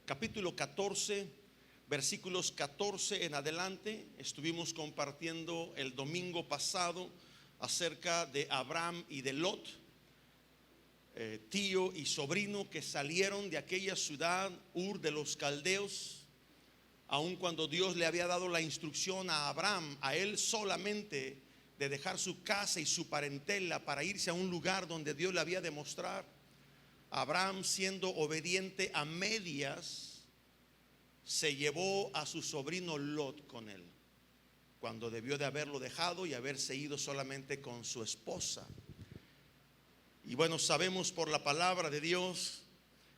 capítulo 14, versículos 14 en adelante. Estuvimos compartiendo el domingo pasado acerca de Abraham y de Lot, tío y sobrino que salieron de aquella ciudad, Ur de los Caldeos, aun cuando Dios le había dado la instrucción a Abraham, a él solamente, de dejar su casa y su parentela para irse a un lugar donde Dios le había de mostrar. Abraham, siendo obediente a medias, se llevó a su sobrino Lot con él, cuando debió de haberlo dejado y haberse ido solamente con su esposa. Y bueno, sabemos por la palabra de Dios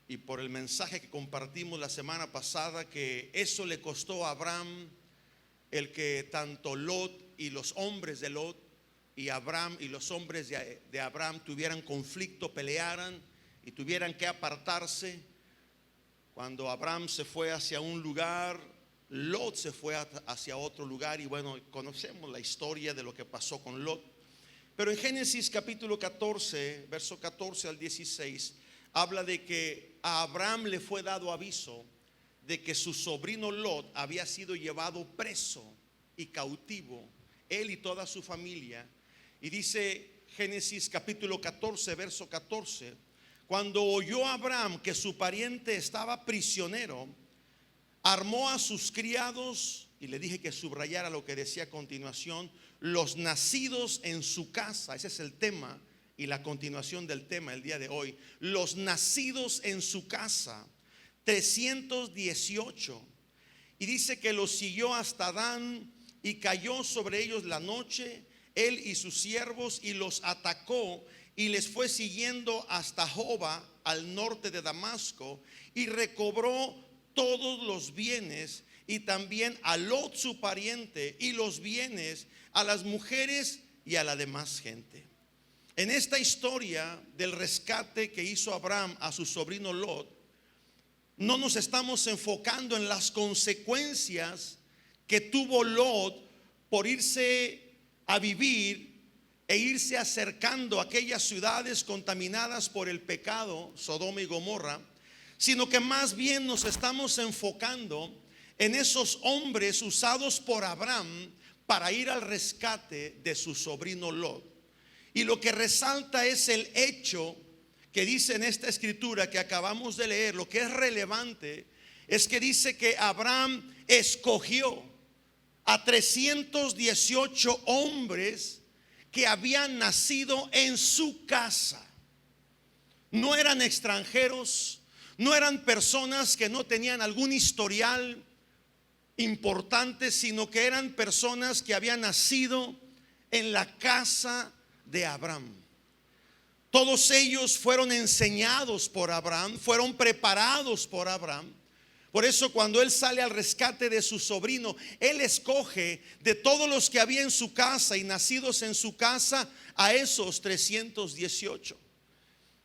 y por el mensaje que compartimos la semana pasada que eso le costó a Abraham el que tanto Lot y los hombres de Lot y Abraham y los hombres de Abraham tuvieran conflicto, pelearan y tuvieran que apartarse. Cuando Abraham se fue hacia un lugar, Lot se fue hacia otro lugar. Y bueno, conocemos la historia de lo que pasó con Lot. Pero en Génesis capítulo 14, verso 14 al 16, habla de que a Abraham le fue dado aviso de que su sobrino Lot había sido llevado preso y cautivo, él y toda su familia. Y dice Génesis capítulo 14, verso 14: cuando oyó Abraham que su pariente estaba prisionero, armó a sus criados, y le dije que subrayara lo que decía a continuación, los nacidos en su casa. Ese es el tema y la continuación del tema el día de hoy. Los nacidos en su casa, 318. Y dice que los siguió hasta Dan y cayó sobre ellos la noche, él y sus siervos, y los atacó y les fue siguiendo hasta Joba, al norte de Damasco, y recobró todos los bienes, y también a Lot su pariente, y los bienes, a las mujeres y a la demás gente. En esta historia del rescate que hizo Abraham a su sobrino Lot, no nos estamos enfocando en las consecuencias que tuvo Lot por irse a vivir e irse acercando a aquellas ciudades contaminadas por el pecado, Sodoma y Gomorra, sino que más bien nos estamos enfocando en esos hombres usados por Abraham para ir al rescate de su sobrino Lot. Y lo que resalta es el hecho que dice en esta escritura que acabamos de leer. Lo que es relevante es que dice que Abraham escogió a 318 hombres que habían nacido en su casa. No eran extranjeros, no eran personas que no tenían algún historial importante, sino que eran personas que habían nacido en la casa de Abraham. Todos ellos fueron enseñados por Abraham, fueron preparados por Abraham. Por eso cuando él sale al rescate de su sobrino, él escoge de todos los que había en su casa y nacidos en su casa a esos 318.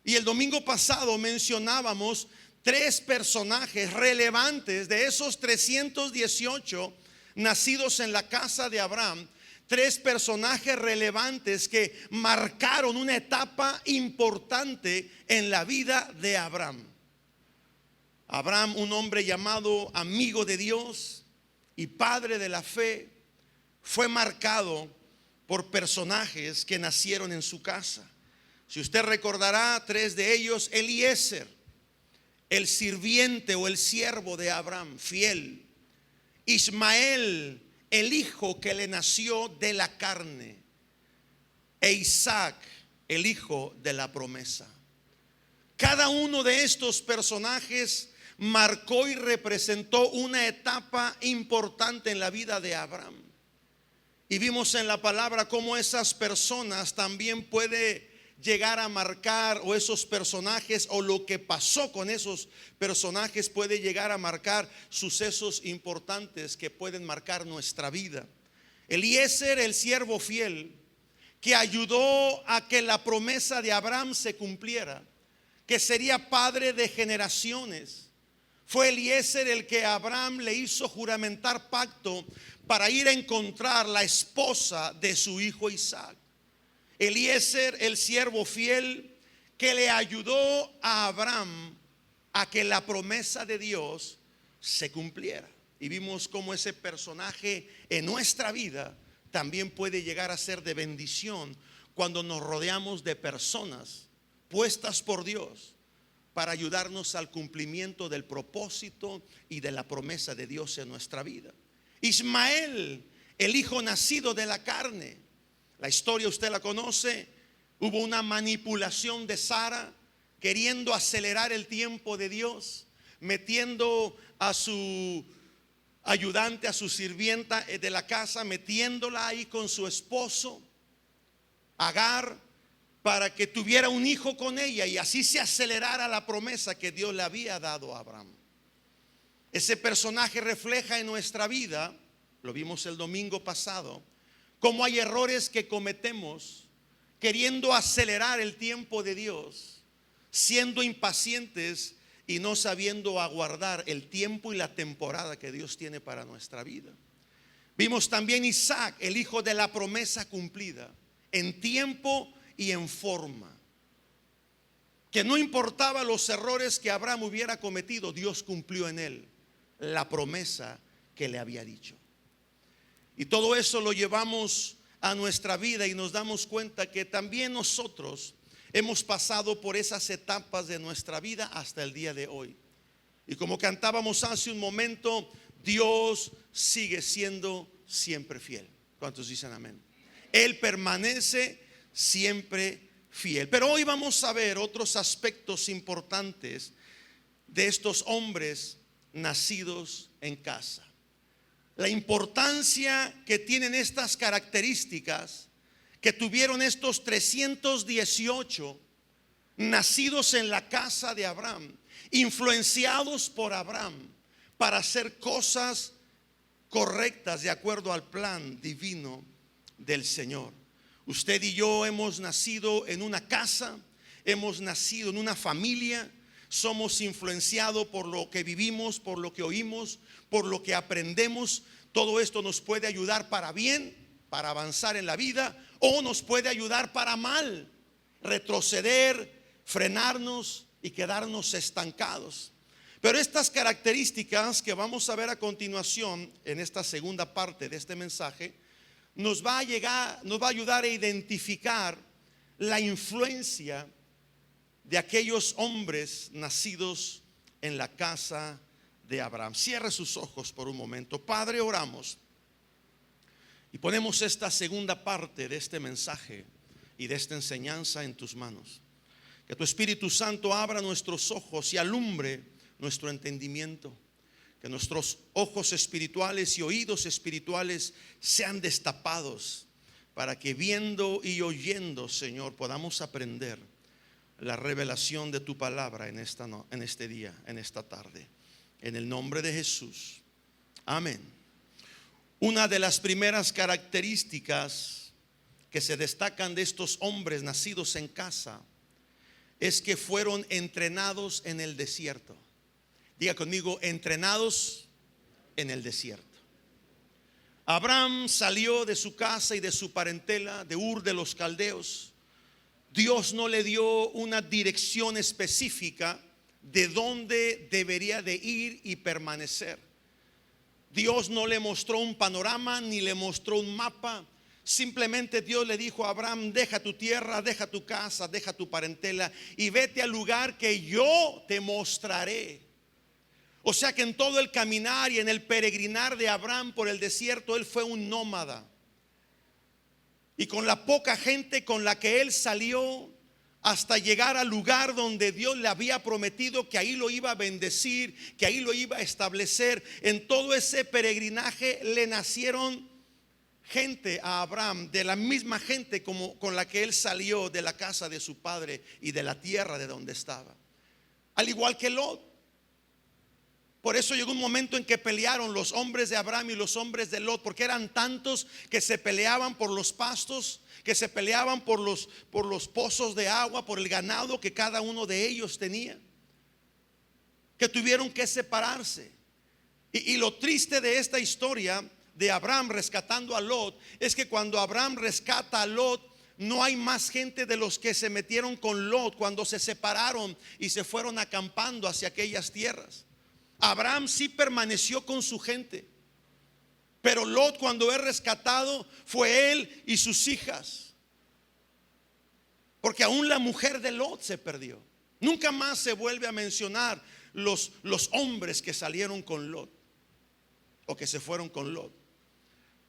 Y el domingo pasado mencionábamos tres personajes relevantes de esos 318 nacidos en la casa de Abraham. Tres personajes relevantes que marcaron una etapa importante en la vida de Abraham. Abraham, un hombre llamado amigo de Dios y padre de la fe, fue marcado por personajes que nacieron en su casa. Si usted recordará, tres de ellos: Eliezer, el sirviente o el siervo de Abraham, fiel; Ismael, el hijo que le nació de la carne; e Isaac, el hijo de la promesa. Cada uno de estos personajes marcó y representó una etapa importante en la vida de Abraham. Y vimos en la palabra cómo esas personas también puede llegar a marcar, o esos personajes o lo que pasó con esos personajes puede llegar a marcar sucesos importantes que pueden marcar nuestra vida. Eliezer, el siervo fiel, que ayudó a que la promesa de Abraham se cumpliera, que sería padre de generaciones. Fue Eliezer el que a Abraham le hizo juramentar pacto para ir a encontrar la esposa de su hijo Isaac. Eliezer, el siervo fiel, que le ayudó a Abraham a que la promesa de Dios se cumpliera. Y vimos cómo ese personaje en nuestra vida también puede llegar a ser de bendición cuando nos rodeamos de personas puestas por Dios para ayudarnos al cumplimiento del propósito y de la promesa de Dios en nuestra vida. Ismael, el hijo nacido de la carne, la historia usted la conoce. Hubo una manipulación de Sara queriendo acelerar el tiempo de Dios, metiendo a su ayudante, a su sirvienta de la casa, metiéndola ahí con su esposo Agar, para que tuviera un hijo con ella y así se acelerara la promesa que Dios le había dado a Abraham. Ese personaje refleja en nuestra vida, lo vimos el domingo pasado, cómo hay errores que cometemos queriendo acelerar el tiempo de Dios, siendo impacientes y no sabiendo aguardar el tiempo y la temporada que Dios tiene para nuestra vida. Vimos también Isaac, el hijo de la promesa cumplida, en tiempo y en forma, que no importaba los errores que Abraham hubiera cometido, Dios cumplió en él la promesa que le había dicho. Y todo eso lo llevamos a nuestra vida y nos damos cuenta que también nosotros hemos pasado por esas etapas de nuestra vida hasta el día de hoy. Y como cantábamos hace un momento, Dios sigue siendo siempre fiel. ¿Cuántos dicen amén? Él permanece siempre fiel. Pero hoy vamos a ver otros aspectos importantes de estos hombres nacidos en casa. La importancia que tienen estas características que tuvieron estos 318 nacidos en la casa de Abraham, influenciados por Abraham para hacer cosas correctas de acuerdo al plan divino del Señor. Usted y yo hemos nacido en una casa, hemos nacido en una familia, somos influenciados por lo que vivimos, por lo que oímos, por lo que aprendemos. Todo esto nos puede ayudar para bien, para avanzar en la vida, o nos puede ayudar para mal, retroceder, frenarnos y quedarnos estancados. Pero estas características que vamos a ver a continuación en esta segunda parte de este mensaje nos va a ayudar a identificar la influencia de aquellos hombres nacidos en la casa de Abraham. Cierre sus ojos por un momento. Padre, oramos y ponemos esta segunda parte de este mensaje y de esta enseñanza en tus manos. Que tu Espíritu Santo abra nuestros ojos y alumbre nuestro entendimiento. Que nuestros ojos espirituales y oídos espirituales sean destapados para que viendo y oyendo, Señor, podamos aprender la revelación de tu palabra en este día, en esta tarde. En el nombre de Jesús. Amén. Una de las primeras características que se destacan de estos hombres nacidos en casa es que fueron entrenados en el desierto. Diga conmigo, entrenados en el desierto. Abraham salió de su casa y de su parentela, de Ur de los Caldeos. Dios no le dio una dirección específica de dónde debería de ir y permanecer. Dios no le mostró un panorama ni le mostró un mapa. Simplemente Dios le dijo a Abraham: deja tu tierra, deja tu casa, deja tu parentela y vete al lugar que yo te mostraré. O sea que en todo el caminar y en el peregrinar de Abraham por el desierto, él fue un nómada. Y con la poca gente con la que él salió, hasta llegar al lugar donde Dios le había prometido que ahí lo iba a bendecir, que ahí lo iba a establecer. En todo ese peregrinaje le nacieron gente a Abraham, de la misma gente como con la que él salió de la casa de su padre y de la tierra de donde estaba. Al igual que Lot. Por eso llegó un momento en que pelearon los hombres de Abraham y los hombres de Lot, porque eran tantos que se peleaban por los pastos, que se peleaban por los pozos de agua, por el ganado que cada uno de ellos tenía, que tuvieron que separarse. Y lo triste de esta historia de Abraham rescatando a Lot es que cuando Abraham rescata a Lot, no hay más gente de los que se metieron con Lot cuando se separaron y se fueron acampando hacia aquellas tierras. Abraham sí permaneció con su gente, pero Lot, cuando es rescatado, fue él y sus hijas, porque aún la mujer de Lot se perdió. Nunca más se vuelve a mencionar los hombres que salieron con Lot o que se fueron con Lot.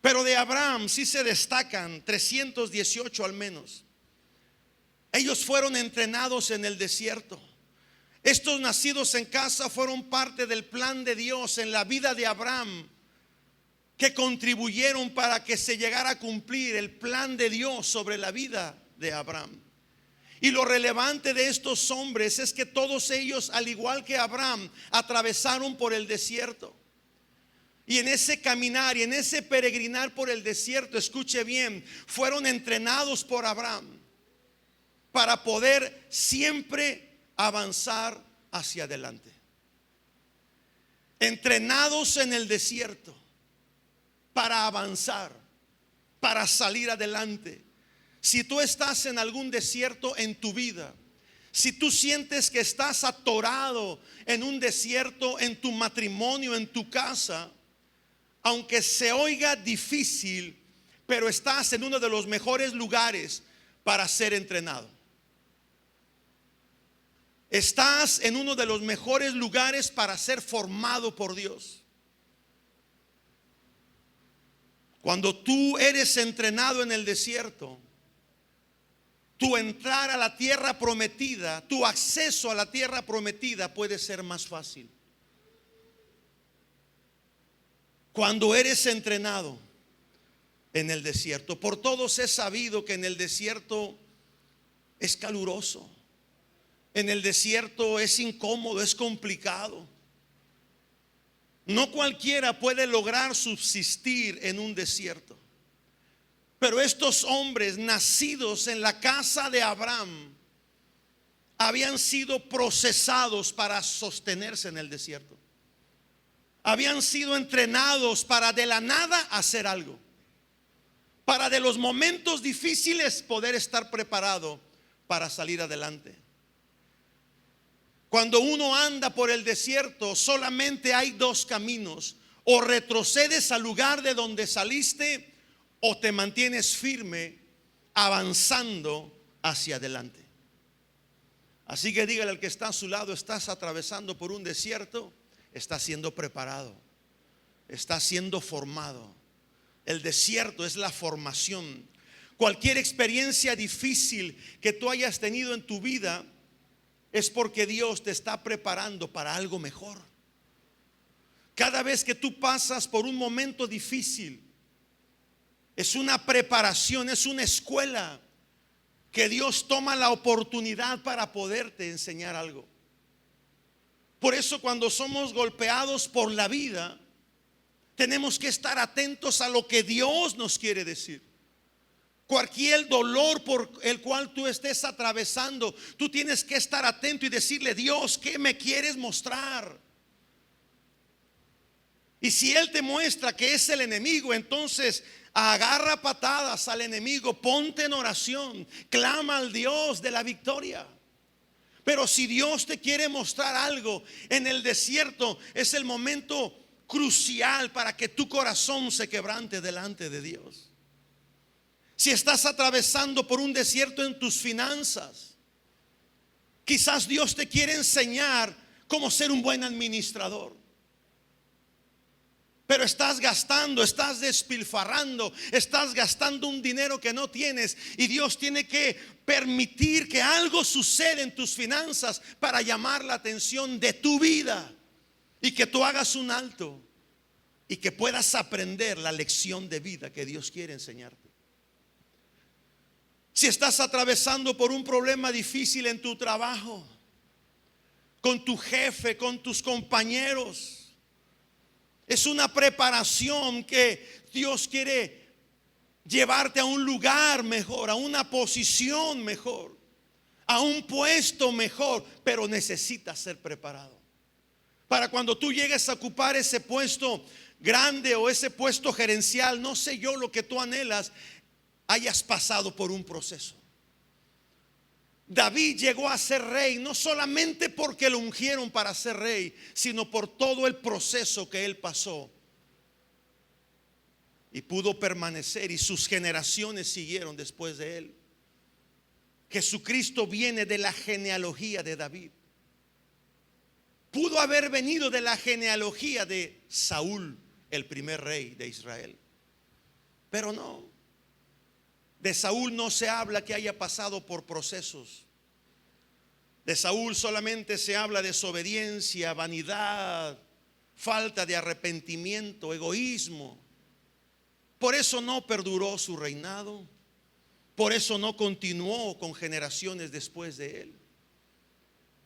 Pero de Abraham sí se destacan 318 al menos. Ellos fueron entrenados en el desierto. Estos nacidos en casa fueron parte del plan de Dios en la vida de Abraham, que contribuyeron para que se llegara a cumplir el plan de Dios sobre la vida de Abraham. Y lo relevante de estos hombres es que todos ellos, al igual que Abraham, atravesaron por el desierto. Y en ese caminar y en ese peregrinar por el desierto, escuche bien, fueron entrenados por Abraham para poder siempre avanzar hacia adelante. Entrenados en el desierto para avanzar, para salir adelante. Si tú estás en algún desierto en tu vida, si tú sientes que estás atorado en un desierto en tu matrimonio, en tu casa, aunque se oiga difícil, pero estás en uno de los mejores lugares para ser entrenado. Estás en uno de los mejores lugares para ser formado por Dios. Cuando tú eres entrenado en el desierto, tu entrar a la tierra prometida, tu acceso a la tierra prometida puede ser más fácil. Cuando eres entrenado en el desierto, por todos es sabido que en el desierto es caluroso, en el desierto es incómodo, es complicado. No cualquiera puede lograr subsistir en un desierto. Pero estos hombres nacidos en la casa de Abraham habían sido procesados para sostenerse en el desierto. Habían sido entrenados para de la nada hacer algo, para de los momentos difíciles poder estar preparado para salir adelante. Cuando uno anda por el desierto, solamente hay dos caminos: o retrocedes al lugar de donde saliste, o te mantienes firme avanzando hacia adelante. Así que dígale al que está a su lado: estás atravesando por un desierto, estás siendo preparado, estás siendo formado. El desierto es la formación. Cualquier experiencia difícil que tú hayas tenido en tu vida es porque Dios te está preparando para algo mejor. Cada vez que tú pasas por un momento difícil, es una preparación, es una escuela que Dios toma la oportunidad para poderte enseñar algo. Por eso, cuando somos golpeados por la vida, tenemos que estar atentos a lo que Dios nos quiere decir. Cualquier dolor por el cual tú estés atravesando, tú tienes que estar atento y decirle: Dios, ¿qué me quieres mostrar? Y si Él te muestra que es el enemigo, entonces agarra patadas al enemigo, ponte en oración, clama al Dios de la victoria. Pero si Dios te quiere mostrar algo en el desierto, es el momento crucial para que tu corazón se quebrante delante de Dios. Si estás atravesando por un desierto en tus finanzas, quizás Dios te quiere enseñar cómo ser un buen administrador. Pero estás gastando, estás despilfarrando, estás gastando un dinero que no tienes, y Dios tiene que permitir que algo suceda en tus finanzas para llamar la atención de tu vida y que tú hagas un alto y que puedas aprender la lección de vida que Dios quiere enseñarte. Si estás atravesando por un problema difícil en tu trabajo, con tu jefe, con tus compañeros, es una preparación que Dios quiere llevarte a un lugar mejor, a una posición mejor, a un puesto mejor, pero necesitas ser preparado. Para cuando tú llegues a ocupar ese puesto grande o ese puesto gerencial, no sé yo lo que tú anhelas, hayas pasado por un proceso. David llegó a ser rey no solamente porque lo ungieron para ser rey, sino por todo el proceso que él pasó. Y pudo permanecer, y sus generaciones siguieron después de él. Jesucristo viene de la genealogía de David. Pudo haber venido de la genealogía de Saúl, el primer rey de Israel. Pero no. De Saúl no se habla que haya pasado por procesos. De Saúl solamente se habla de desobediencia, vanidad, falta de arrepentimiento, egoísmo. Por eso no perduró su reinado. Por eso no continuó con generaciones después de él.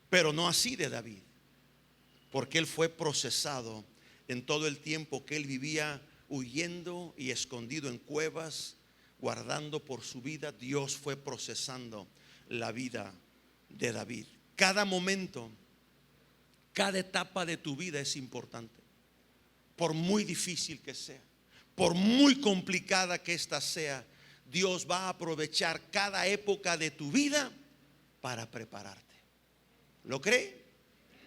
Pero no así de David, porque él fue procesado en todo el tiempo que él vivía huyendo y escondido en cuevas, guardando por su vida. Dios fue procesando la vida de David. Cada momento, cada etapa de tu vida es importante. Por muy difícil que sea, por muy complicada que ésta sea, Dios va a aprovechar cada época de tu vida para prepararte. ¿Lo cree?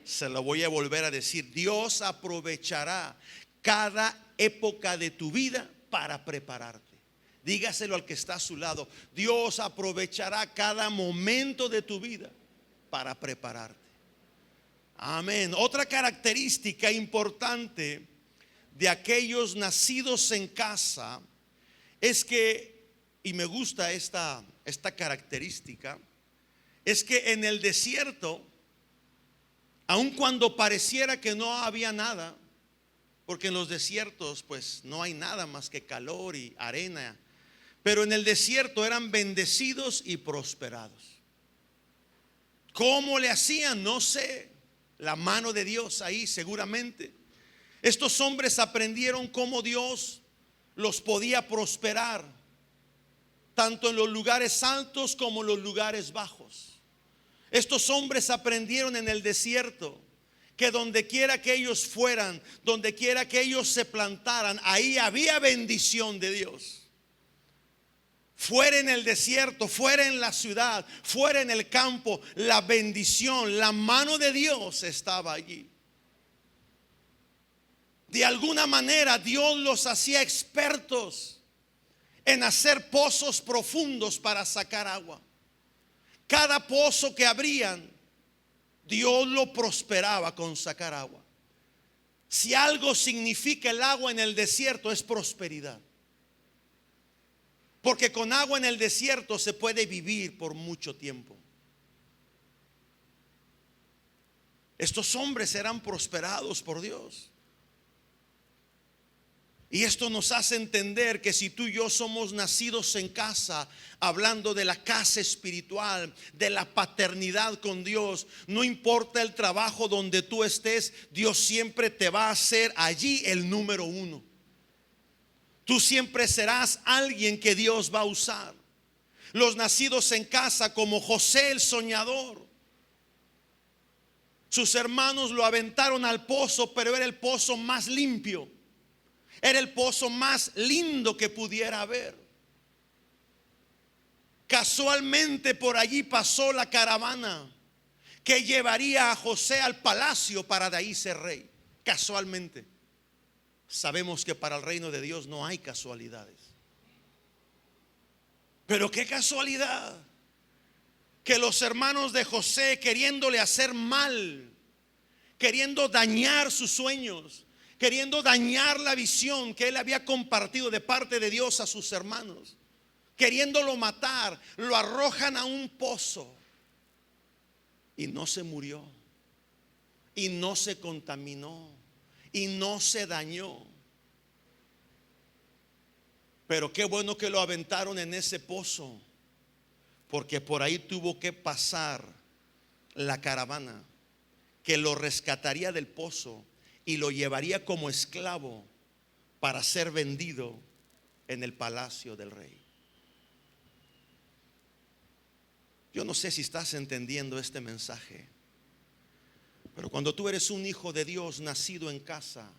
Se lo voy a volver a decir. Dios aprovechará cada época de tu vida para prepararte. Dígaselo al que está a su lado. Dios aprovechará cada momento de tu vida para prepararte. Amén. Otra característica importante de aquellos nacidos en casa es que, y me gusta esta característica, es que en el desierto, aun cuando pareciera que no había nada, porque en los desiertos pues no hay nada más que calor y arena, pero en el desierto eran bendecidos y prosperados. ¿Cómo le hacían? No sé. La mano de Dios ahí seguramente. Estos hombres aprendieron cómo Dios los podía prosperar, tanto en los lugares altos como en los lugares bajos. Estos hombres aprendieron en el desierto que donde quiera que ellos fueran, donde quiera que ellos se plantaran, ahí había bendición de Dios. Fuera en el desierto, fuera en la ciudad, fuera en el campo, la bendición, la mano de Dios estaba allí. De alguna manera Dios los hacía expertos en hacer pozos profundos para sacar agua. Cada pozo que abrían, Dios lo prosperaba con sacar agua. Si algo significa el agua en el desierto, es prosperidad. Porque con agua en el desierto se puede vivir por mucho tiempo. Estos hombres eran prosperados por Dios. Y esto nos hace entender que si tú y yo somos nacidos en casa, hablando de la casa espiritual, de la paternidad con Dios, no importa el trabajo donde tú estés, Dios siempre te va a hacer allí el número uno. Tú siempre serás alguien que Dios va a usar. Los nacidos en casa, como José el soñador, sus hermanos lo aventaron al pozo, pero era el pozo más limpio. Era el pozo más lindo que pudiera haber. Casualmente por allí pasó la caravana que llevaría a José al palacio para de ahí ser rey. Casualmente. Sabemos que para el reino de Dios no hay casualidades. Pero qué casualidad que los hermanos de José, queriéndole hacer mal, queriendo dañar sus sueños, queriendo dañar la visión que él había compartido de parte de Dios a sus hermanos, queriéndolo matar, lo arrojan a un pozo. Y no se murió, y no se contaminó, y no se dañó. Pero qué bueno que lo aventaron en ese pozo, porque por ahí tuvo que pasar la caravana que lo rescataría del pozo y lo llevaría como esclavo para ser vendido en el palacio del rey. Yo no sé si estás entendiendo este mensaje, pero cuando tú eres un hijo de Dios nacido en casa,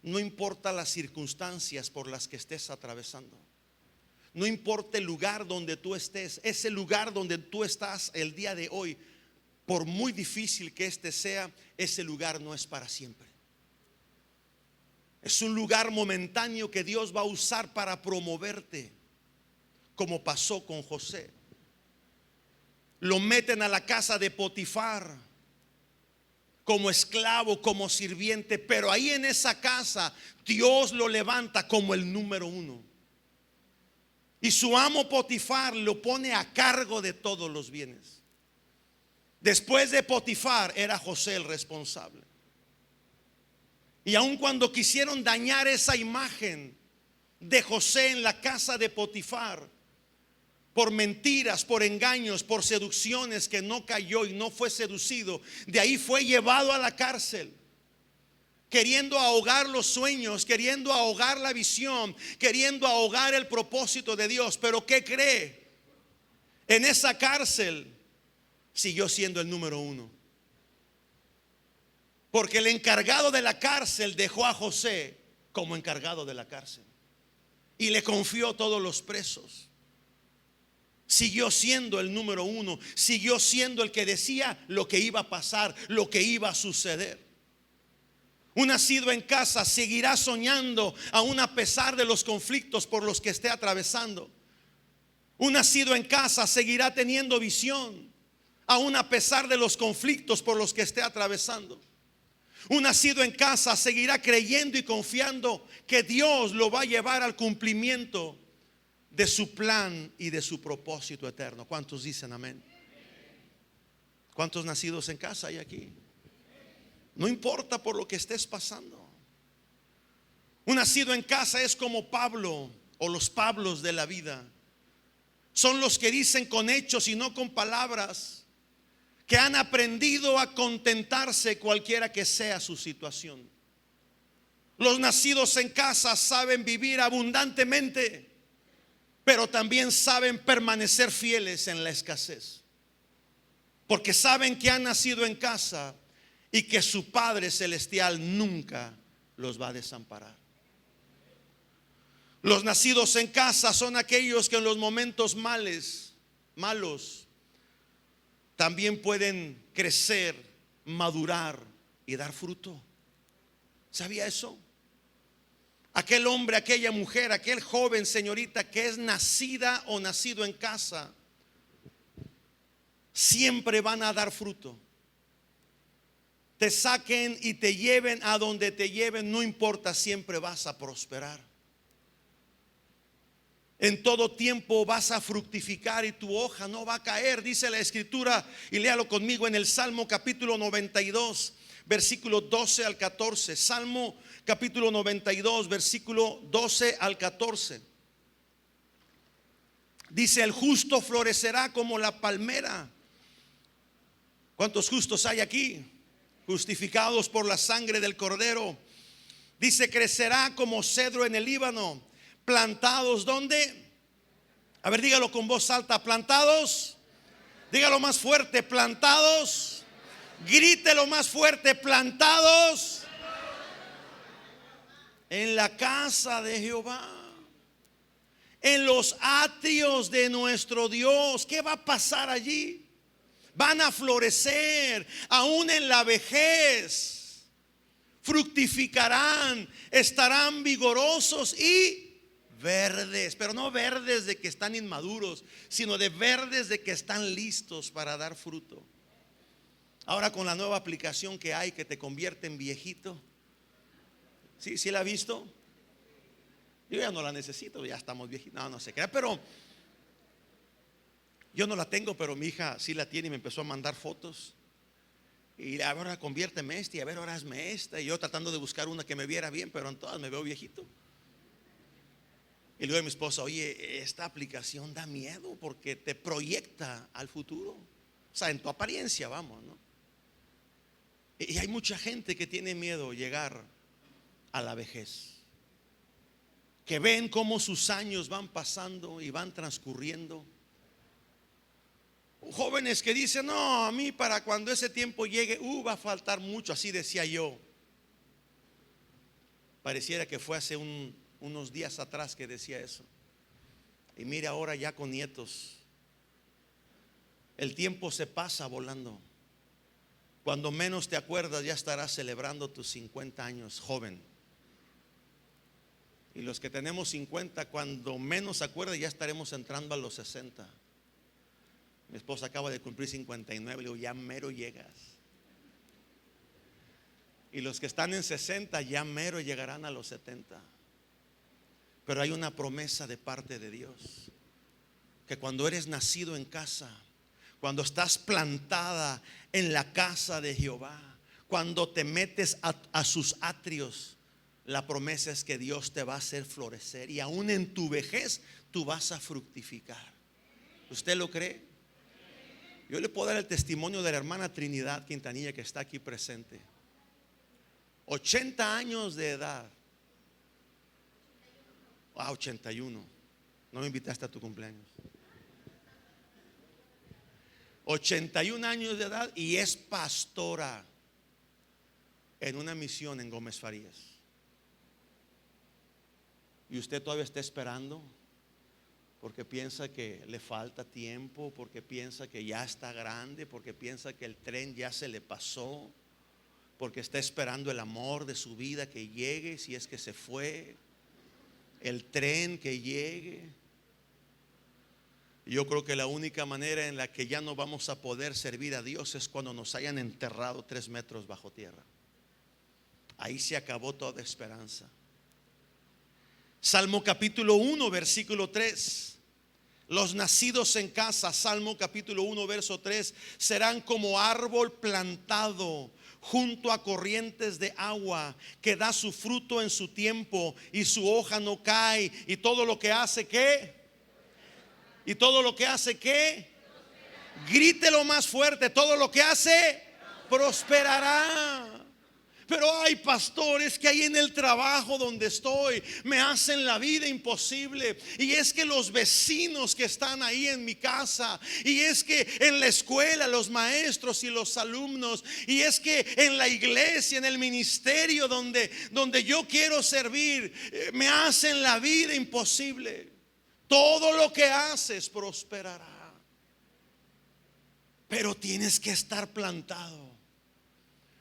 no importa las circunstancias por las que estés atravesando, No importa el lugar donde tú estés, ese lugar donde tú estás el día de hoy, por muy difícil que este sea, ese lugar no es para siempre. Es un lugar momentáneo que Dios va a usar para promoverte, como pasó con José. Lo meten a la casa de Potifar como esclavo, como sirviente, pero ahí en esa casa Dios lo levanta como el número uno. Y su amo Potifar lo pone a cargo de todos los bienes. Después de Potifar era José el responsable. Y aun cuando quisieron dañar esa imagen de José en la casa de Potifar, por mentiras, por engaños, por seducciones, que no cayó y no fue seducido, de ahí fue llevado a la cárcel, queriendo ahogar los sueños, queriendo ahogar la visión, queriendo ahogar el propósito de Dios. Pero ¿qué cree? En esa cárcel siguió siendo el número uno, porque el encargado de la cárcel dejó a José como encargado de la cárcel y le confió todos los presos. Siguió siendo el número uno, siguió siendo el que decía lo que iba a pasar, lo que iba a suceder. Un nacido en casa seguirá soñando aún a pesar de los conflictos por los que esté atravesando. Un nacido en casa seguirá teniendo visión aún a pesar de los conflictos por los que esté atravesando. Un nacido en casa seguirá creyendo y confiando que Dios lo va a llevar al cumplimiento de su plan y de su propósito eterno. ¿Cuántos dicen amén? ¿Cuántos nacidos en casa hay aquí? No importa por lo que estés pasando. Un nacido en casa es como Pablo o los Pablos de la vida. Son los que dicen con hechos y no con palabras, que han aprendido a contentarse cualquiera que sea su situación. Los nacidos en casa saben vivir abundantemente, pero también saben permanecer fieles en la escasez, porque saben que han nacido en casa y que su Padre Celestial nunca los va a desamparar. Los nacidos en casa son aquellos que en los momentos malos también pueden crecer, madurar y dar fruto. ¿Sabía eso? Aquel hombre, aquella mujer, aquel joven, señorita, que es nacida o nacido en casa, siempre van a dar fruto. Te saquen y te lleven a donde te lleven, no importa, siempre vas a prosperar. En todo tiempo vas a fructificar y tu hoja no va a caer, dice la escritura, y léalo conmigo en el Salmo capítulo 92, versículo 12 al 14. Salmo capítulo 92, versículo 12 al 14. Dice: el justo florecerá como la palmera. ¿Cuántos justos hay aquí? Justificados por la sangre del Cordero. Dice: crecerá como cedro en el Líbano. Plantados, ¿dónde? A ver, dígalo con voz alta. Plantados. Dígalo más fuerte. Plantados. Grítelo más fuerte. Plantados en la casa de Jehová, en los atrios de nuestro Dios. ¿Qué va a pasar allí? Van a florecer aún en la vejez. Fructificarán, estarán vigorosos y verdes, pero no verdes de que están inmaduros, sino de verdes de que están listos para dar fruto. Ahora con la nueva aplicación que hay que te convierte en viejito. ¿Sí la ha visto? Yo ya no la necesito, ya estamos viejitos. No se crea, pero yo no la tengo, pero mi hija sí la tiene y me empezó a mandar fotos. Y ahora conviérteme y a ver, ahora hazme esta. Y yo tratando de buscar una que me viera bien, pero en todas me veo viejito. Y luego mi esposa: oye, esta aplicación da miedo porque te proyecta al futuro. O sea, en tu apariencia, vamos, ¿no? Y hay mucha gente que tiene miedo llegar a la vejez, que ven cómo sus años van pasando y van transcurriendo. Jóvenes que dicen: no, a mí para cuando ese tiempo llegue, va a faltar mucho. Así decía yo. Pareciera que fue hace unos días atrás que decía eso. Y mire ahora ya con nietos. El tiempo se pasa volando. Cuando menos te acuerdas ya estarás celebrando tus 50 años, joven. Y los que tenemos 50, cuando menos se acuerda ya estaremos entrando a los 60. Mi esposa acaba de cumplir 59, le digo, ya mero llegas. Y los que están en 60 ya mero llegarán a los 70. Pero hay una promesa de parte de Dios, que cuando eres nacido en casa, cuando estás plantada en la casa de Jehová, cuando te metes a sus atrios, la promesa es que Dios te va a hacer florecer, y aún en tu vejez tú vas a fructificar. ¿Usted lo cree? Yo le puedo dar el testimonio de la hermana Trinidad Quintanilla, que está aquí presente. 80 años de edad. 81. No me invitaste a tu cumpleaños. 81 años de edad y es pastora en una misión en Gómez Farías. Y usted todavía está esperando porque piensa que le falta tiempo, porque piensa que ya está grande, porque piensa que el tren ya se le pasó, porque está esperando el amor de su vida que llegue, si es que se fue, el tren que llegue. Yo creo que la única manera en la que ya no vamos a poder servir a Dios es cuando nos hayan enterrado 3 metros bajo tierra. Ahí se acabó toda esperanza. Salmo capítulo 1, versículo 3. Los nacidos en casa, Salmo capítulo 1, verso 3, serán como árbol plantado junto a corrientes de agua, que da su fruto en su tiempo y su hoja no cae, y todo lo que hace, ¿qué? Y todo lo que hace, ¿qué? Grítelo más fuerte, todo lo que hace prosperará. Pero hay pastores que ahí en el trabajo donde estoy me hacen la vida imposible. Y es que los vecinos que están ahí en mi casa, y es que en la escuela los maestros y los alumnos, y es que en la iglesia, en el ministerio donde yo quiero servir, me hacen la vida imposible. Todo lo que haces prosperará, pero tienes que estar plantado.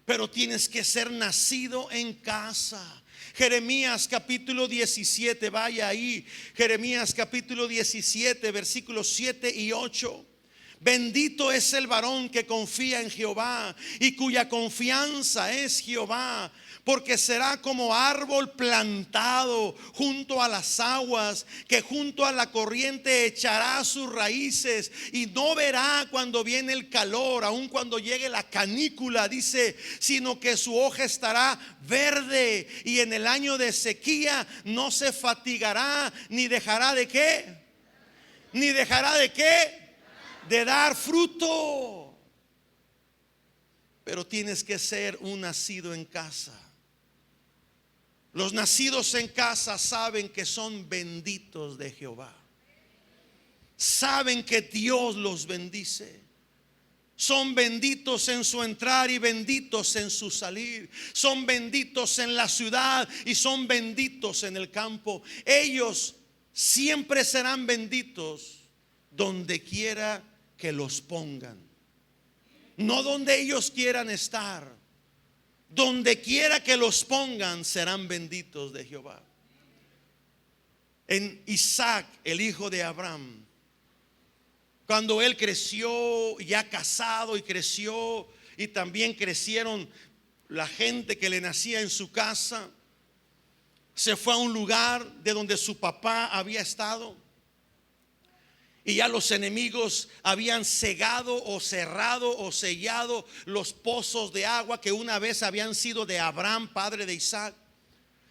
Pero tienes que ser nacido en casa. Jeremías capítulo 17, vaya ahí. Jeremías capítulo 17, versículos 7 y 8. Bendito es el varón que confía en Jehová y cuya confianza es Jehová, porque será como árbol plantado junto a las aguas, que junto a la corriente echará sus raíces y no verá cuando viene el calor, aun cuando llegue la canícula, dice, sino que su hoja estará verde, y en el año de sequía no se fatigará, ni dejará de ¿qué? Ni dejará de ¿qué? De dar fruto. Pero tienes que ser un nacido en casa. Los nacidos en casa saben que son benditos de Jehová. Saben que Dios los bendice. Son benditos en su entrar y benditos en su salir. Son benditos en la ciudad y son benditos en el campo. Ellos siempre serán benditos donde quiera que los pongan. No donde ellos quieran estar. Donde quiera que los pongan serán benditos de Jehová. En Isaac, el hijo de Abraham, cuando él creció, ya casado, y creció, y también crecieron la gente que le nacía en su casa, se fue a un lugar de donde su papá había estado. Y ya los enemigos habían cegado o cerrado o sellado los pozos de agua que una vez habían sido de Abraham, padre de Isaac.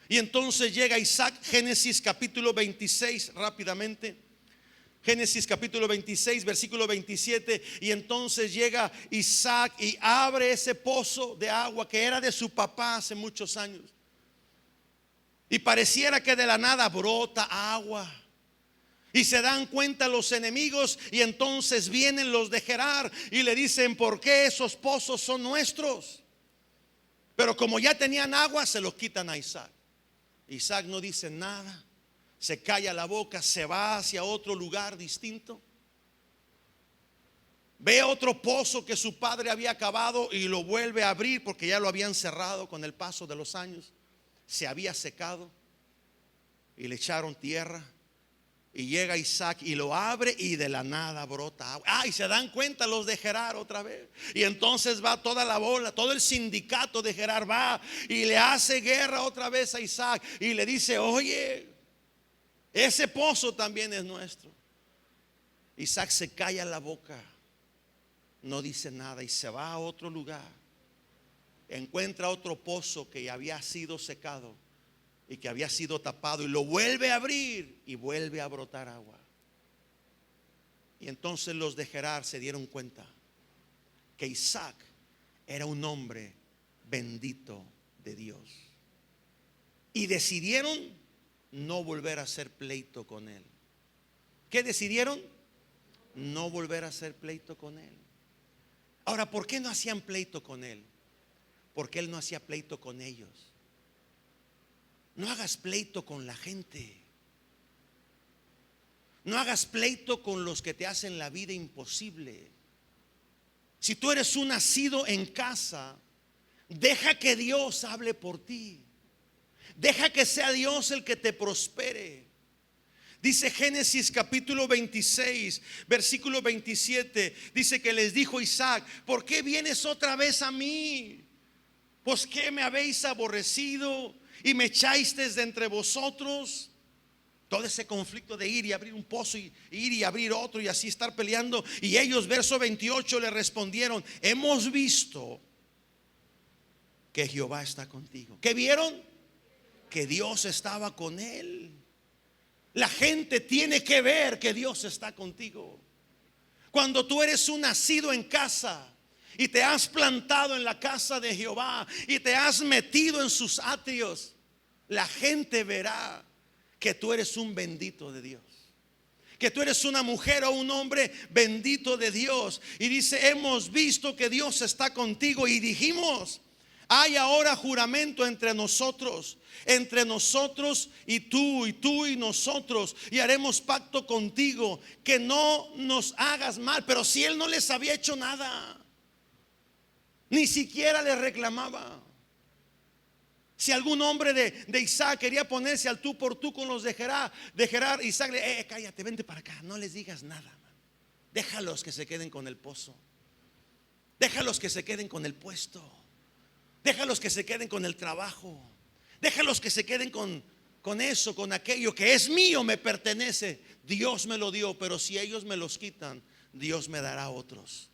Y entonces llega Isaac, Génesis capítulo 26, rápidamente. Génesis capítulo 26, versículo 27. Y entonces llega Isaac y abre ese pozo de agua que era de su papá hace muchos años. Y pareciera que de la nada brota agua. Y se dan cuenta los enemigos, y entonces vienen los de Gerar y le dicen: ¿por qué esos pozos son nuestros? Pero como ya tenían agua, se los quitan a Isaac. Isaac no dice nada, se calla la boca, se va hacia otro lugar distinto. Ve otro pozo que su padre había cavado y lo vuelve a abrir porque ya lo habían cerrado con el paso de los años. Se había secado y le echaron tierra. Y llega Isaac y lo abre y de la nada brota agua. Y se dan cuenta los de Gerar otra vez. Y entonces va toda la bola, todo el sindicato de Gerar va y le hace guerra otra vez a Isaac. Y le dice: oye, ese pozo también es nuestro. Isaac se calla la boca, no dice nada y se va a otro lugar. Encuentra otro pozo que había sido secado y que había sido tapado, y lo vuelve a abrir y vuelve a brotar agua. Y entonces los de Gerar se dieron cuenta que Isaac era un hombre bendito de Dios, y decidieron no volver a hacer pleito con él. ¿Qué decidieron? No volver a hacer pleito con él. Ahora, ¿por qué no hacían pleito con él? Porque él no hacía pleito con ellos. No hagas pleito con la gente. No hagas pleito con los que te hacen la vida imposible. Si tú eres un nacido en casa, deja que Dios hable por ti. Deja que sea Dios el que te prospere. Dice Génesis capítulo 26, versículo 27. Dice que les dijo Isaac: ¿por qué vienes otra vez a mí? Pues que me habéis aborrecido y me echasteis de entre vosotros. Todo ese conflicto de ir y abrir un pozo y ir y abrir otro y así estar peleando. Y ellos, verso 28, le respondieron: hemos visto que Jehová está contigo. ¿Qué vieron? Que Dios estaba con él. La gente tiene que ver que Dios está contigo. Cuando tú eres un nacido en casa y te has plantado en la casa de Jehová y te has metido en sus atrios, la gente verá que tú eres un bendito de Dios, que tú eres una mujer o un hombre bendito de Dios. Y dice: hemos visto que Dios está contigo. Y dijimos: hay ahora juramento entre nosotros y tú y nosotros, y haremos pacto contigo que no nos hagas mal. Pero si él no les había hecho nada, ni siquiera les reclamaba. Si algún hombre de Isaac quería ponerse al tú por tú con los de Gerar, Isaac le: cállate, vente para acá, no les digas nada. Déjalos que se queden con el pozo. Déjalos que se queden con el puesto. Déjalos que se queden con el trabajo. Déjalos que se queden con eso, con aquello que es mío, me pertenece. Dios me lo dio, pero si ellos me los quitan, Dios me dará otros.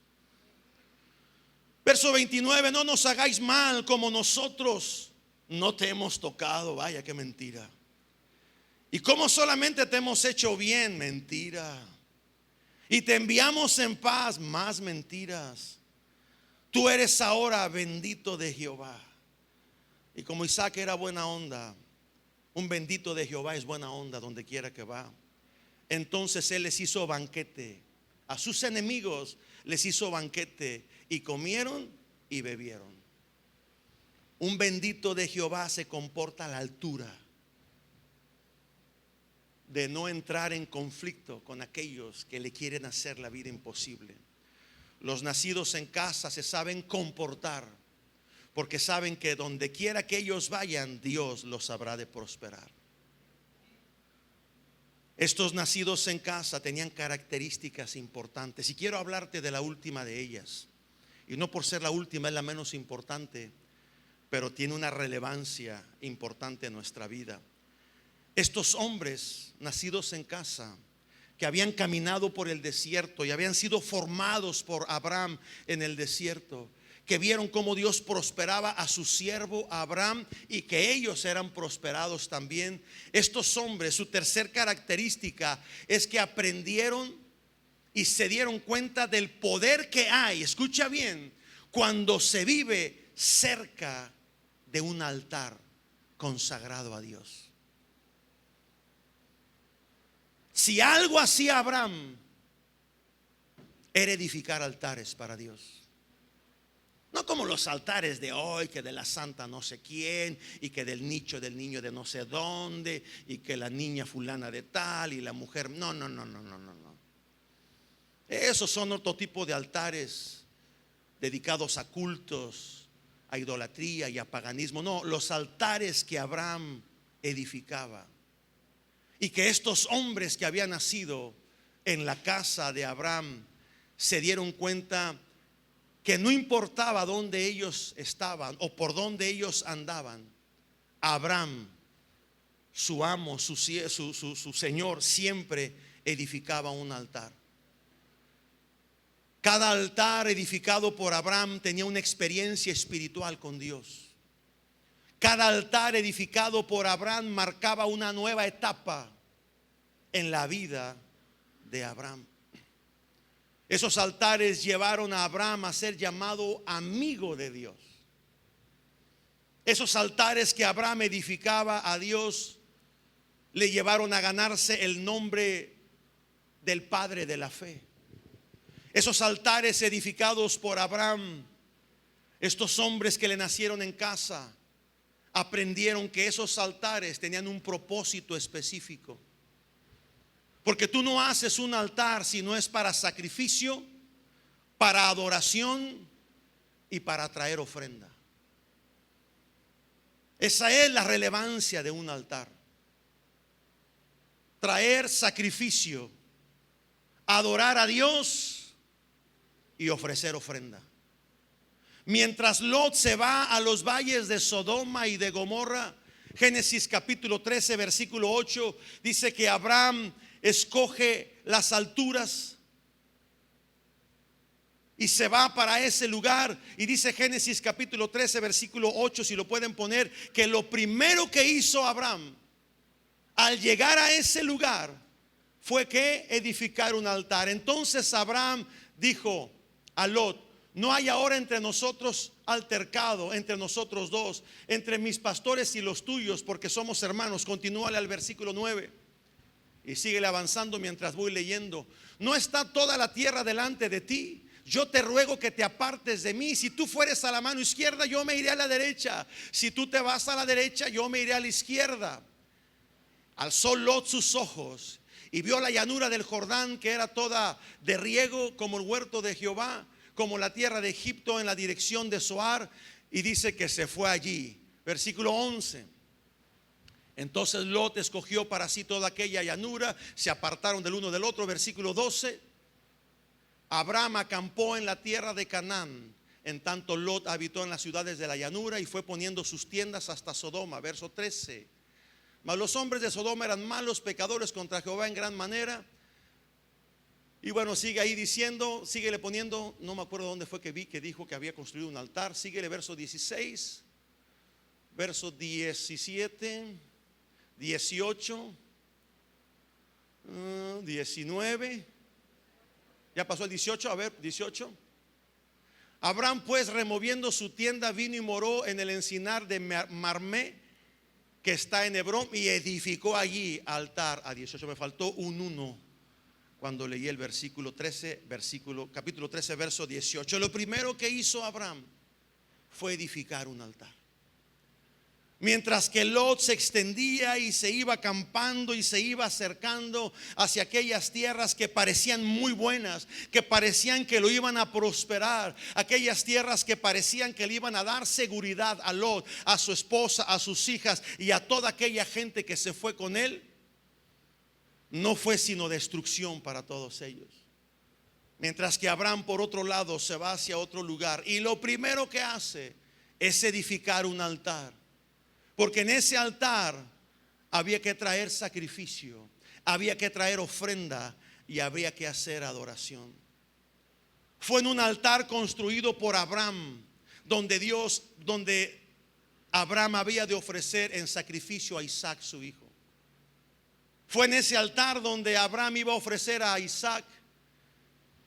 Verso 29: no nos hagáis mal como nosotros no te hemos tocado. Vaya, qué mentira. Y como solamente te hemos hecho bien. Mentira. Y te enviamos en paz. Más mentiras. Tú eres ahora bendito de Jehová. Y como Isaac era buena onda, un bendito de Jehová es buena onda donde quiera que va. Entonces él les hizo banquete. A sus enemigos les hizo banquete, y comieron y bebieron. Un bendito de Jehová se comporta a la altura de no entrar en conflicto con aquellos que le quieren hacer la vida imposible. Los nacidos en casa se saben comportar, porque saben que donde quiera que ellos vayan, Dios los habrá de prosperar. Estos nacidos en casa tenían características importantes, y quiero hablarte de la última de ellas. Y no por ser la última es la menos importante, pero tiene una relevancia importante en nuestra vida. Estos hombres nacidos en casa, que habían caminado por el desierto y habían sido formados por Abraham en el desierto, que vieron cómo Dios prosperaba a su siervo Abraham y que ellos eran prosperados también. Estos hombres, su tercer característica es que aprendieron y se dieron cuenta del poder que hay, escucha bien, cuando se vive cerca de un altar consagrado a Dios. Si algo hacía Abraham, era edificar altares para Dios. No como los altares de hoy, que de la santa no sé quién, y que del nicho del niño de no sé dónde, y que la niña fulana de tal, y la mujer. No, no, no, no, no, no, no. Esos son otro tipo de altares dedicados a cultos, a idolatría y a paganismo. No, los altares que Abraham edificaba. Y que estos hombres que habían nacido en la casa de Abraham se dieron cuenta que no importaba dónde ellos estaban o por dónde ellos andaban, Abraham, su amo, su señor, siempre edificaba un altar. Cada altar edificado por Abraham tenía una experiencia espiritual con Dios. Cada altar edificado por Abraham marcaba una nueva etapa en la vida de Abraham. Esos altares llevaron a Abraham a ser llamado amigo de Dios. Esos altares que Abraham edificaba a Dios le llevaron a ganarse el nombre del padre de la fe. Esos altares edificados por Abraham, estos hombres que le nacieron en casa, aprendieron que esos altares tenían un propósito específico. Porque tú no haces un altar si no es para sacrificio, para adoración y para traer ofrenda. Esa es la relevancia de un altar. Traer sacrificio, adorar a Dios y ofrecer ofrenda. Mientras Lot se va a los valles de Sodoma y de Gomorra, Génesis capítulo 13 versículo 8 dice que Abraham escoge las alturas y se va para ese lugar. Y dice Génesis capítulo 13 versículo 8, si lo pueden poner, que lo primero que hizo Abraham al llegar a ese lugar fue que edificar un altar. Entonces Abraham dijo a Lot: no hay ahora entre nosotros altercado, entre nosotros dos, entre mis pastores y los tuyos, porque somos hermanos. Continúale al versículo 9 y síguele avanzando mientras voy leyendo. ¿No está toda la tierra delante de ti? Yo te ruego que te apartes de mí. Si tú fueres a la mano izquierda, yo me iré a la derecha. Si tú te vas a la derecha, yo me iré a la izquierda. Alzó Lot sus ojos y vio la llanura del Jordán, que era toda de riego, como el huerto de Jehová, como la tierra de Egipto, en la dirección de Zoar. Y dice que se fue allí. Versículo 11. Entonces Lot escogió para sí toda aquella llanura, se apartaron del uno del otro. Versículo 12. Abraham acampó en la tierra de Canaán, en tanto Lot habitó en las ciudades de la llanura y fue poniendo sus tiendas hasta Sodoma. Verso 13. Mas los hombres de Sodoma eran malos, pecadores contra Jehová en gran manera. Y bueno, sigue ahí diciendo, síguele poniendo, no me acuerdo dónde fue que vi que dijo que había construido un altar. Síguele, verso 16, verso 17, 18, 19. Ya pasó el 18, a ver, 18. Abraham pues, removiendo su tienda, vino y moró en el encinar de Mamre, que está en Hebrón, y edificó allí altar a 18. Me faltó un 1 cuando leí el versículo 13, capítulo 13, verso 18. Lo primero que hizo Abraham fue edificar un altar. Mientras que Lot se extendía y se iba acampando y se iba acercando hacia aquellas tierras que parecían muy buenas, que parecían que lo iban a prosperar, aquellas tierras que parecían que le iban a dar seguridad a Lot, a su esposa, a sus hijas y a toda aquella gente que se fue con él, no fue sino destrucción para todos ellos. Mientras que Abraham, por otro lado, se va hacia otro lugar y lo primero que hace es edificar un altar. Porque en ese altar había que traer sacrificio, había que traer ofrenda y habría que hacer adoración. Fue en un altar construido por Abraham, donde Abraham había de ofrecer en sacrificio a Isaac, su hijo. Fue en ese altar donde Abraham iba a ofrecer a Isaac,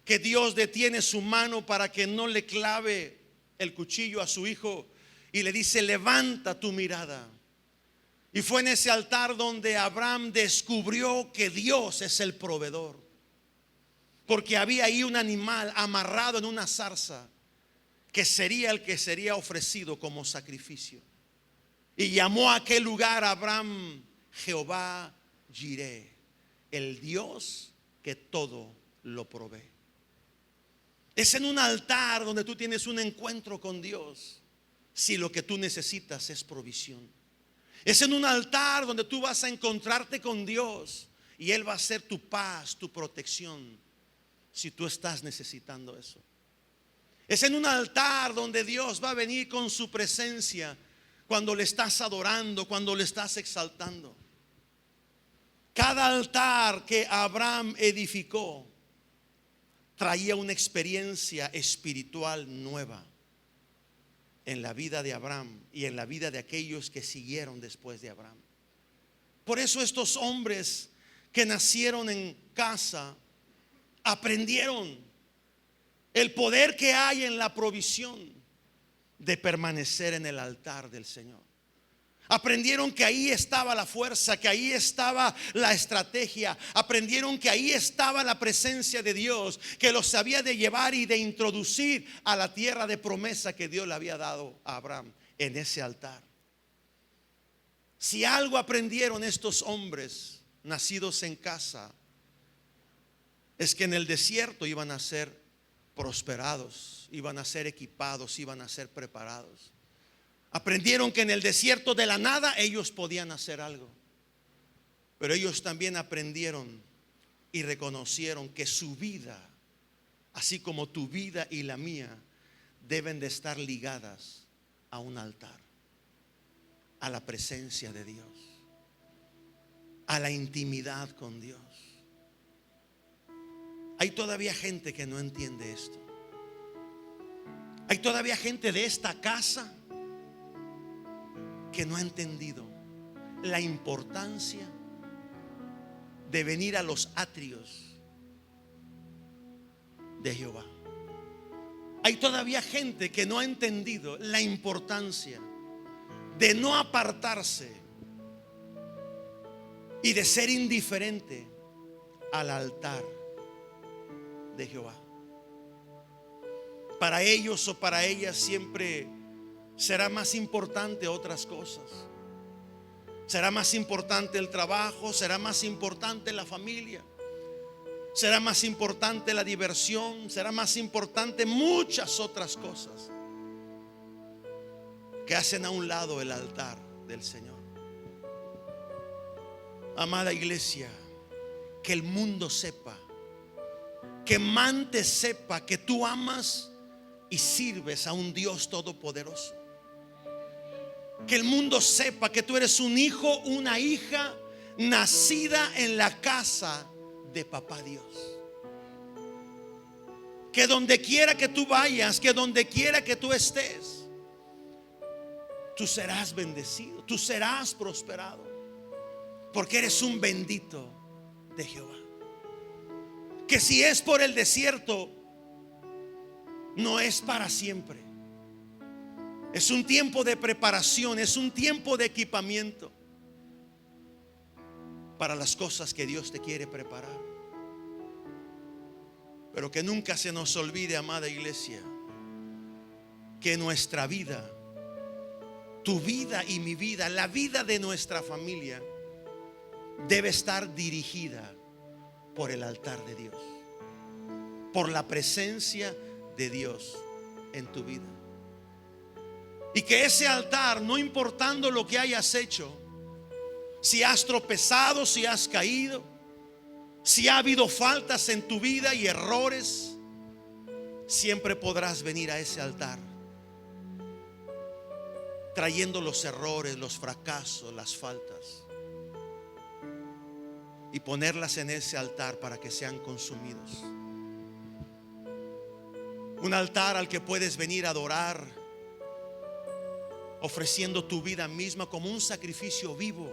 que Dios detiene su mano para que no le clave el cuchillo a su hijo. Y le dice: levanta tu mirada. Y fue en ese altar donde Abraham descubrió que Dios es el proveedor. Porque había ahí un animal amarrado en una zarza que sería el que sería ofrecido como sacrificio. Y llamó a aquel lugar Abraham Jehová Jireh, el Dios que todo lo provee. Es en un altar donde tú tienes un encuentro con Dios, si lo que tú necesitas es provisión. Es en un altar donde tú vas a encontrarte con Dios y Él va a ser tu paz, tu protección, si tú estás necesitando eso. Es en un altar donde Dios va a venir con su presencia cuando le estás adorando, cuando le estás exaltando. Cada altar que Abraham edificó traía una experiencia espiritual nueva en la vida de Abraham y en la vida de aquellos que siguieron después de Abraham. Por eso estos hombres que nacieron en casa aprendieron el poder que hay en la provisión de permanecer en el altar del Señor. Aprendieron que ahí estaba la fuerza, que ahí estaba la estrategia. Aprendieron que ahí estaba la presencia de Dios, que los había de llevar y de introducir a la tierra de promesa que Dios le había dado a Abraham en ese altar. Si algo aprendieron estos hombres nacidos en casa, es que en el desierto iban a ser prosperados, iban a ser equipados, iban a ser preparados. Aprendieron que en el desierto de la nada ellos podían hacer algo. Pero ellos también aprendieron y reconocieron que su vida, así como tu vida y la mía, deben de estar ligadas a un altar, a la presencia de Dios, a la intimidad con Dios. Hay todavía gente que no entiende esto. Hay todavía gente de esta casa que no ha entendido la importancia de venir a los atrios de Jehová. Hay todavía gente que no ha entendido la importancia de no apartarse y de ser indiferente al altar de Jehová. Para ellos o para ellas siempre será más importante otras cosas. Será más importante el trabajo, será más importante la familia, será más importante la diversión, será más importante muchas otras cosas que hacen a un lado el altar del Señor. Amada iglesia, que el mundo sepa, que Mante sepa que tú amas y sirves a un Dios todopoderoso. Que el mundo sepa que tú eres un hijo, una hija nacida en la casa de papá Dios. Que donde quiera que tú vayas, que donde quiera que tú estés, tú serás bendecido, tú serás prosperado, porque eres un bendito de Jehová. Que si es por el desierto, no es para siempre. Es un tiempo de preparación, es un tiempo de equipamiento para las cosas que Dios te quiere preparar. Pero que nunca se nos olvide, amada iglesia, que nuestra vida, tu vida y mi vida, la vida de nuestra familia, debe estar dirigida por el altar de Dios, por la presencia de Dios en tu vida. Y que ese altar, no importando lo que hayas hecho, si has tropezado, si has caído, si ha habido faltas en tu vida y errores, siempre podrás venir a ese altar trayendo los errores, los fracasos, las faltas, y ponerlas en ese altar para que sean consumidos. Un altar al que puedes venir a adorar, ofreciendo tu vida misma como un sacrificio vivo,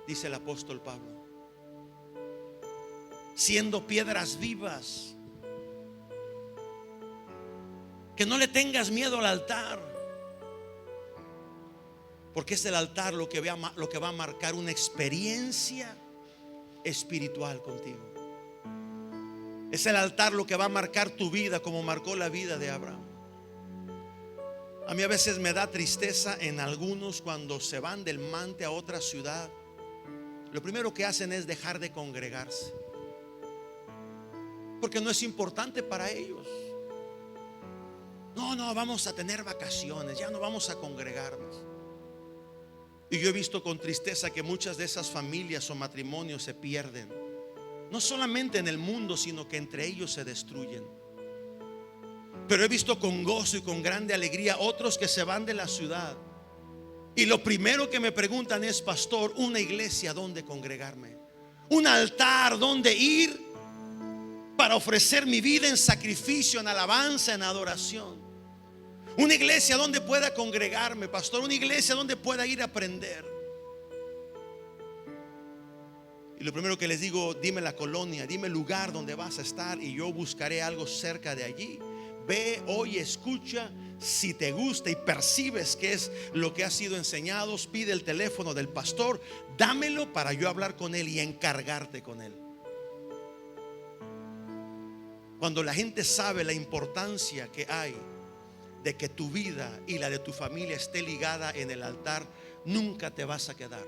dice el apóstol Pablo, siendo piedras vivas. Que no le tengas miedo al altar, porque es el altar lo que va a marcar una experiencia espiritual contigo. Es el altar lo que va a marcar tu vida, como marcó la vida de Abraham. A mí a veces me da tristeza en algunos cuando se van del Mante a otra ciudad. Lo primero que hacen es dejar de congregarse, porque no es importante para ellos. No, vamos a tener vacaciones, ya no vamos a congregarnos. Y yo he visto con tristeza que muchas de esas familias o matrimonios se pierden, no solamente en el mundo, sino que entre ellos se destruyen. Pero he visto con gozo y con grande alegría otros que se van de la ciudad, y lo primero que me preguntan es: pastor, una iglesia donde congregarme, un altar donde ir para ofrecer mi vida en sacrificio, en alabanza, en adoración. Una iglesia donde pueda congregarme, pastor, una iglesia donde pueda ir a aprender. Y lo primero que les digo: dime la colonia, dime el lugar donde vas a estar y yo buscaré algo cerca de allí. Ve, oye, escucha. Si te gusta y percibes que es lo que ha sido enseñado, pide el teléfono del pastor, dámelo para yo hablar con él y encargarte con él. Cuando la gente sabe la importancia que hay de que tu vida y la de tu familia esté ligada en el altar, nunca te vas a quedar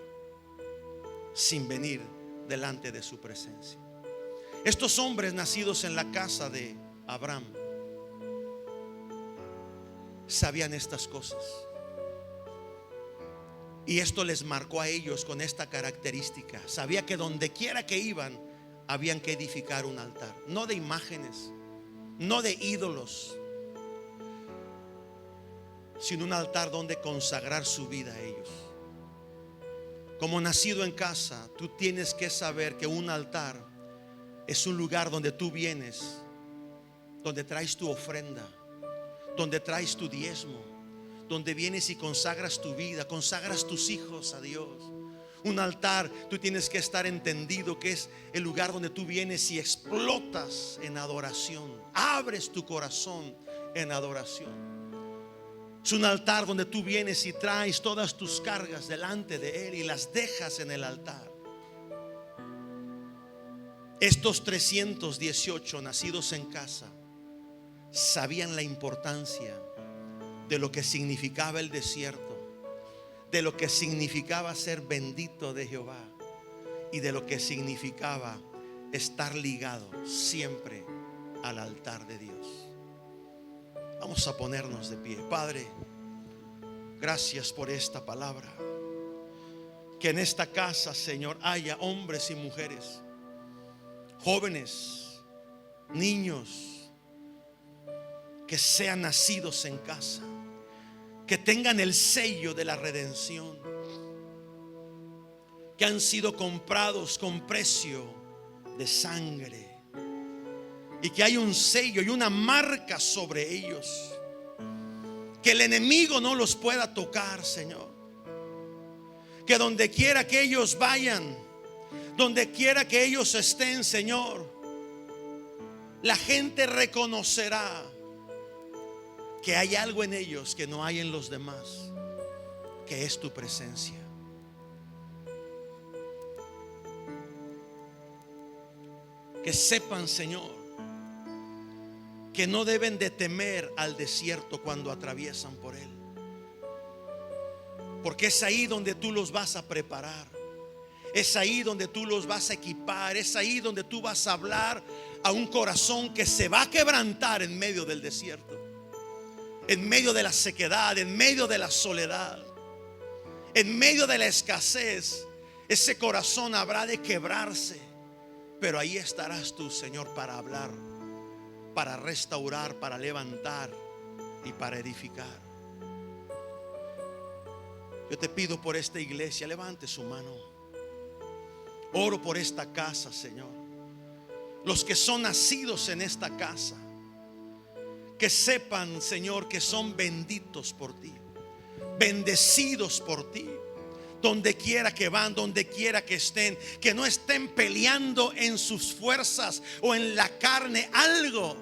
sin venir delante de su presencia. Estos hombres nacidos en la casa de Abraham sabían estas cosas, y esto les marcó a ellos con esta característica. Sabía que donde quiera que iban habían que edificar un altar, no de imágenes, no de ídolos, sino un altar donde consagrar su vida a ellos. Como nacido en casa, tú tienes que saber que un altar es un lugar donde tú vienes, donde traes tu ofrenda, donde traes tu diezmo, donde vienes y consagras tu vida, consagras tus hijos a Dios. Un altar, tú tienes que estar entendido que es el lugar donde tú vienes y explotas en adoración, abres tu corazón en adoración. Es un altar donde tú vienes y traes todas tus cargas delante de Él y las dejas en el altar. Estos 318 nacidos en casa sabían la importancia de lo que significaba el desierto, de lo que significaba ser bendito de Jehová y de lo que significaba estar ligado siempre al altar de Dios. Vamos a ponernos de pie. Padre, gracias por esta palabra. Que en esta casa, Señor, haya hombres y mujeres, jóvenes, niños, que sean nacidos en casa, que tengan el sello de la redención, que han sido comprados con precio de sangre, y que hay un sello y una marca sobre ellos, que el enemigo no los pueda tocar, Señor. Que donde quiera que ellos vayan, donde quiera que ellos estén, Señor, la gente reconocerá que hay algo en ellos que no hay en los demás, que es tu presencia. Que sepan, Señor, que no deben de temer al desierto cuando atraviesan por él, porque es ahí donde tú los vas a preparar, es ahí donde tú los vas a equipar, es ahí donde tú vas a hablar a un corazón que se va a quebrantar en medio del desierto, en medio de la sequedad, en medio de la soledad, en medio de la escasez. Ese corazón habrá de quebrarse, pero ahí estarás tú, Señor, para hablar, para restaurar, para levantar y para edificar. Yo te pido por esta iglesia, levante su mano. Oro por esta casa, Señor. Los que son nacidos en esta casa, que sepan, Señor, que son benditos por ti, bendecidos por ti, donde quiera que van, donde quiera que estén, que no estén peleando en sus fuerzas o en la carne algo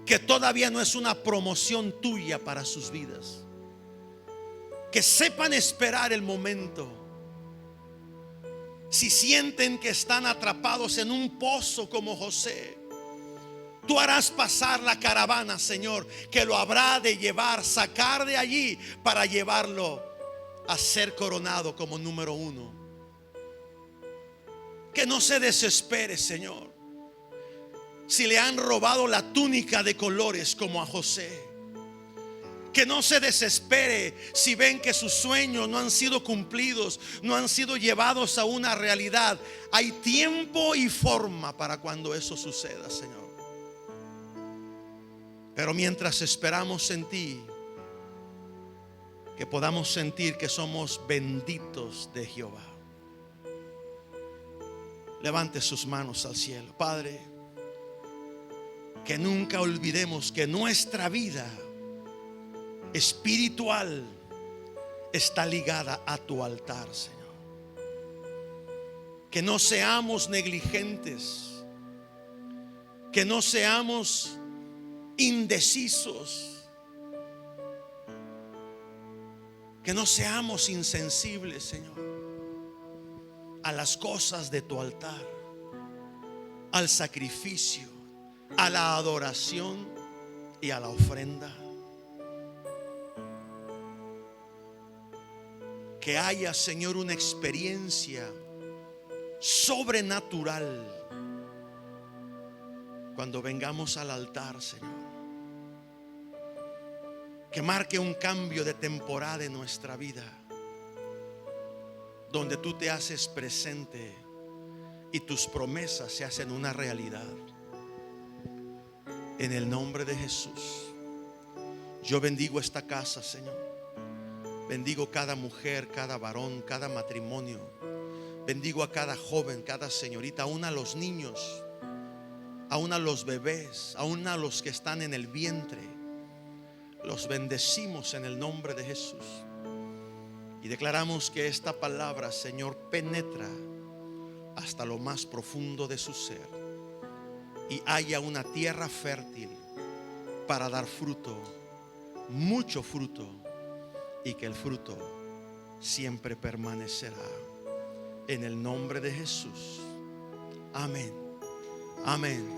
que todavía no es una promoción tuya para sus vidas. Que sepan esperar el momento. Si sienten que están atrapados en un pozo como José, Tú harás pasar la caravana, Señor, que lo habrá de llevar, sacar de allí para llevarlo a ser coronado como número 1. Que no se desespere, Señor, si le han robado la túnica de colores como a José. Que no se desespere si ven que sus sueños no han sido cumplidos, no han sido llevados a una realidad. Hay tiempo y forma para cuando eso suceda, Señor. Pero mientras esperamos en ti, que podamos sentir que somos benditos de Jehová. Levante sus manos al cielo. Padre, que nunca olvidemos que nuestra vida espiritual está ligada a tu altar, Señor. Que no seamos negligentes, que no seamos indecisos, que no seamos insensibles, Señor, a las cosas de tu altar, al sacrificio, a la adoración y a la ofrenda. Que haya, Señor, una experiencia sobrenatural cuando vengamos al altar, Señor. Que marque un cambio de temporada en nuestra vida, donde tú te haces presente y tus promesas se hacen una realidad. En el nombre de Jesús, yo bendigo esta casa, Señor. Bendigo cada mujer, cada varón, cada matrimonio. Bendigo a cada joven, cada señorita, aún a los niños, aún a los bebés, aún a los que están en el vientre. Los bendecimos en el nombre de Jesús. Y declaramos que esta palabra, Señor, penetra hasta lo más profundo de su ser, y haya una tierra fértil para dar fruto, mucho fruto, y que el fruto siempre permanecerá. En el nombre de Jesús. Amén. Amén.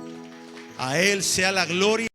A Él sea la gloria.